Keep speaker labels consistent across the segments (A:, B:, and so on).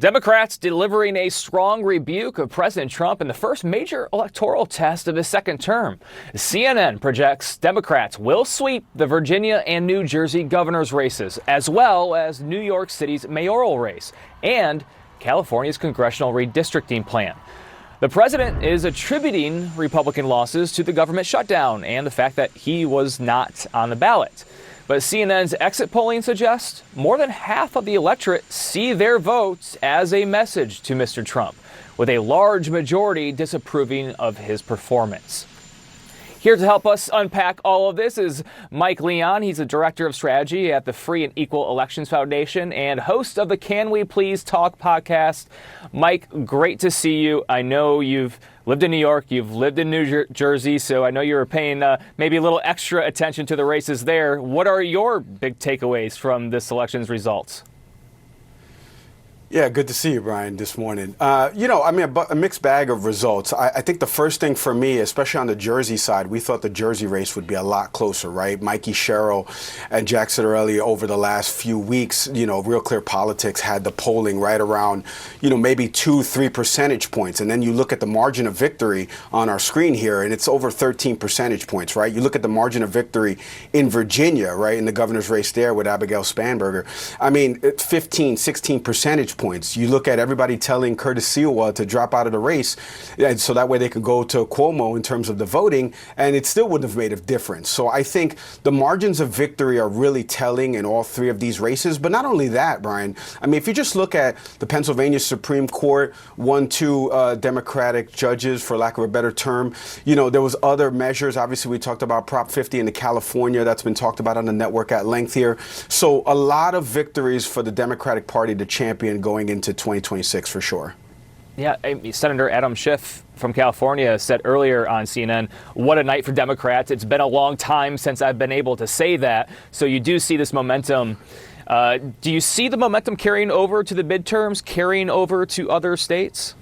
A: Democrats delivering a strong rebuke of President Trump in the first major electoral test of his second term. CNN projects Democrats will sweep the Virginia and New Jersey governor's races, as well as New York City's mayoral race and California's congressional redistricting plan. The president is attributing Republican losses to the government shutdown and the fact that he was not on the ballot. But CNN's exit polling suggests more than half of the electorate see their votes as a message to Mr. Trump, with a large majority disapproving of his performance. Here to help us unpack all of this is Mike Leon. He's the Director of Strategy at the Free and Equal Elections Foundation and host of the Can We Please Talk podcast. Mike, great to see you. I know you've lived in New York, you've lived in New Jersey, so I know you were paying maybe a little extra attention to the races there. What are your big takeaways from this election's results?
B: Yeah, good to see you, Brian, this morning. A mixed bag of results. I think the first thing for me, especially on the Jersey side, we thought the Jersey race would be a lot closer, right? Mikey Sherrill and Jack Ciattarelli over the last few weeks, Real Clear Politics had the polling right around, maybe 2-3 percentage points. And then you look at the margin of victory on our screen here, and it's over 13 percentage points, right? You look at the margin of victory in Virginia, right, in the governor's race there with Abigail Spanberger. I mean, it's 15, 16 percentage points. You look at everybody telling Curtis Sewell to drop out of the race, and so that way they could go to Cuomo in terms of the voting, and it still wouldn't have made a difference. So I think the margins of victory are really telling in all three of these races. But not only that, Brian, I mean, if you just look at the Pennsylvania Supreme Court, 2 Democratic judges, for lack of a better term, there was other measures. Obviously, we talked about Prop 50 in California. That's been talked about on the network at length here. So a lot of victories for the Democratic Party to champion going into 2026 for sure.
A: Yeah, Senator Adam Schiff from California said earlier on CNN, what a night for Democrats. It's been a long time since I've been able to say that. So you do see this momentum. Do you see the momentum carrying over to the midterms, carrying over to other states?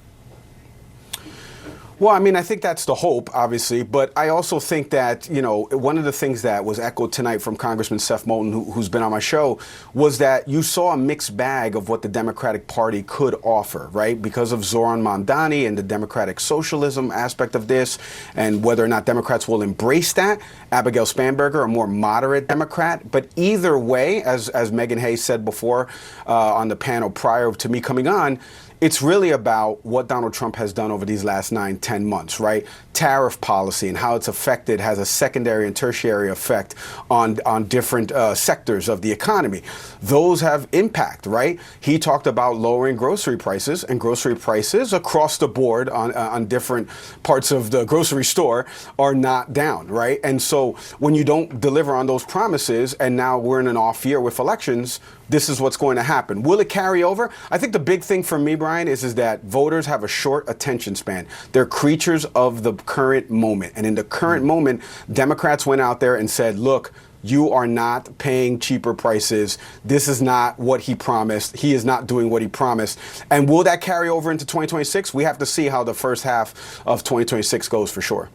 B: Well, I mean, I think that's the hope, obviously, but I also think that, one of the things that was echoed tonight from Congressman Seth Moulton, who's been on my show, was that you saw a mixed bag of what the Democratic Party could offer, right? Because of Zoran Mamdani and the democratic socialism aspect of this, and whether or not Democrats will embrace that. Abigail Spanberger, a more moderate Democrat. But either way, as Megan Hayes said before on the panel prior to me coming on, it's really about what Donald Trump has done over these last 9-10 months, right? Tariff policy and how it's affected has a secondary and tertiary effect on different sectors of the economy. Those have impact, right? He talked about lowering grocery prices, and grocery prices across the board on different parts of the grocery store are not down, right? And so when you don't deliver on those promises, and now we're in an off year with elections, this is what's going to happen. Will it carry over? I think the big thing for me, Brian, is that voters have a short attention span. They're creatures of the current moment. And in the current moment, Democrats went out there and said, look, you are not paying cheaper prices. This is not what he promised. He is not doing what he promised. And will that carry over into 2026? We have to see how the first half of 2026 goes for sure.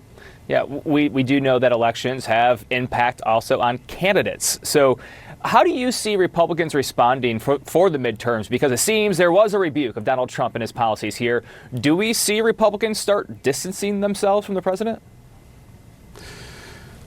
A: Yeah, we do know that elections have impact also on candidates. So how do you see Republicans responding for the midterms? Because it seems there was a rebuke of Donald Trump and his policies here. Do we see Republicans start distancing themselves from the president?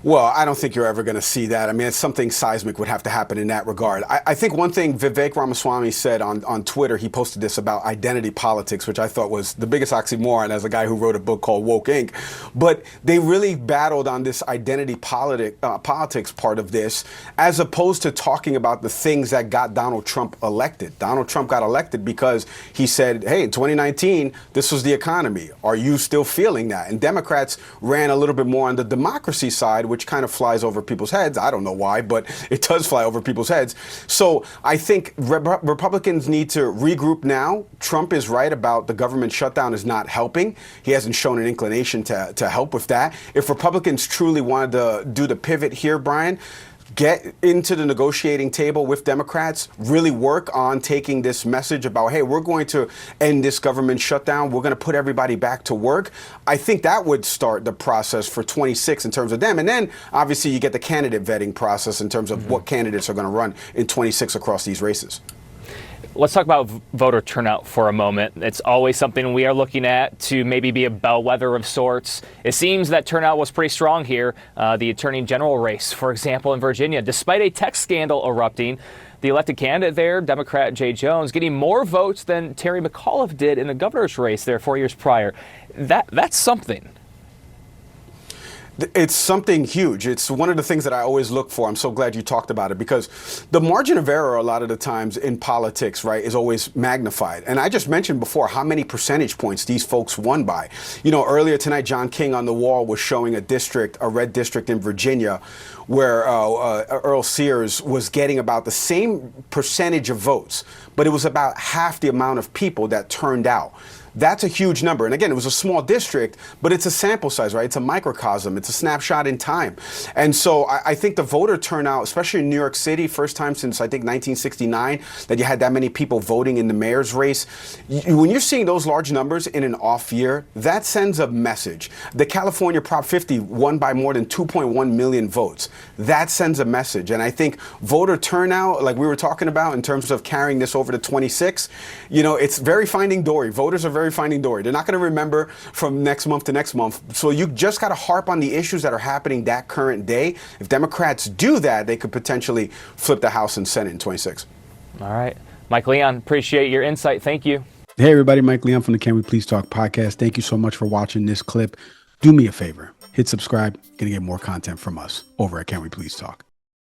B: Well, I don't think you're ever going to see that. I mean, it's something seismic would have to happen in that regard. I think one thing Vivek Ramaswamy said on Twitter, he posted this about identity politics, which I thought was the biggest oxymoron as a guy who wrote a book called Woke Inc. But they really battled on this identity politics part of this, as opposed to talking about the things that got Donald Trump elected. Donald Trump got elected because he said, hey, in 2019, this was the economy. Are you still feeling that? And Democrats ran a little bit more on the democracy side, which kind of flies over people's heads. I don't know why, but it does fly over people's heads. So I think Republicans need to regroup now. Trump is right about the government shutdown is not helping. He hasn't shown an inclination to help with that. If Republicans truly wanted to do the pivot here, Brian, get into the negotiating table with Democrats, really work on taking this message about, hey, we're going to end this government shutdown. We're going to put everybody back to work. I think that would start the process for 26 in terms of them. And then obviously you get the candidate vetting process in terms of what candidates are going to run in 26 across these races.
A: Let's talk about voter turnout for a moment. It's always something we are looking at to maybe be a bellwether of sorts. It seems that turnout was pretty strong here. The attorney general race, for example, in Virginia, despite a text scandal erupting, the elected candidate there, Democrat Jay Jones, getting more votes than Terry McAuliffe did in the governor's race there 4 years prior. That's something.
B: It's something huge. It's one of the things that I always look for. I'm so glad you talked about it, because the margin of error a lot of the times in politics, right, is always magnified. And I just mentioned before how many percentage points these folks won by. You know, earlier tonight, John King on the wall was showing a red district in Virginia where Earl Sears was getting about the same percentage of votes, but it was about half the amount of people that turned out. That's a huge number. And again, it was a small district, but it's a sample size, right? It's a microcosm. It's a snapshot in time. And so I think the voter turnout, especially in New York City, first time since I think 1969 that you had that many people voting in the mayor's race. When you're seeing those large numbers in an off year, that sends a message. The California Prop 50 won by more than 2.1 million votes. That sends a message. And I think voter turnout, like we were talking about in terms of carrying this over to 26, you know, it's very Finding Dory. Voters are very Finding Dory. They're not going to remember from next month to next month. So you just got to harp on the issues that are happening that current day. If Democrats do that, they could potentially flip the House and Senate in 26.
A: All right. Mike Leon, appreciate your insight. Thank you.
C: Hey, everybody. Mike Leon from the Can We Please Talk podcast. Thank you so much for watching this clip. Do me a favor. Hit subscribe. Going to get more content from us over at Can We Please Talk.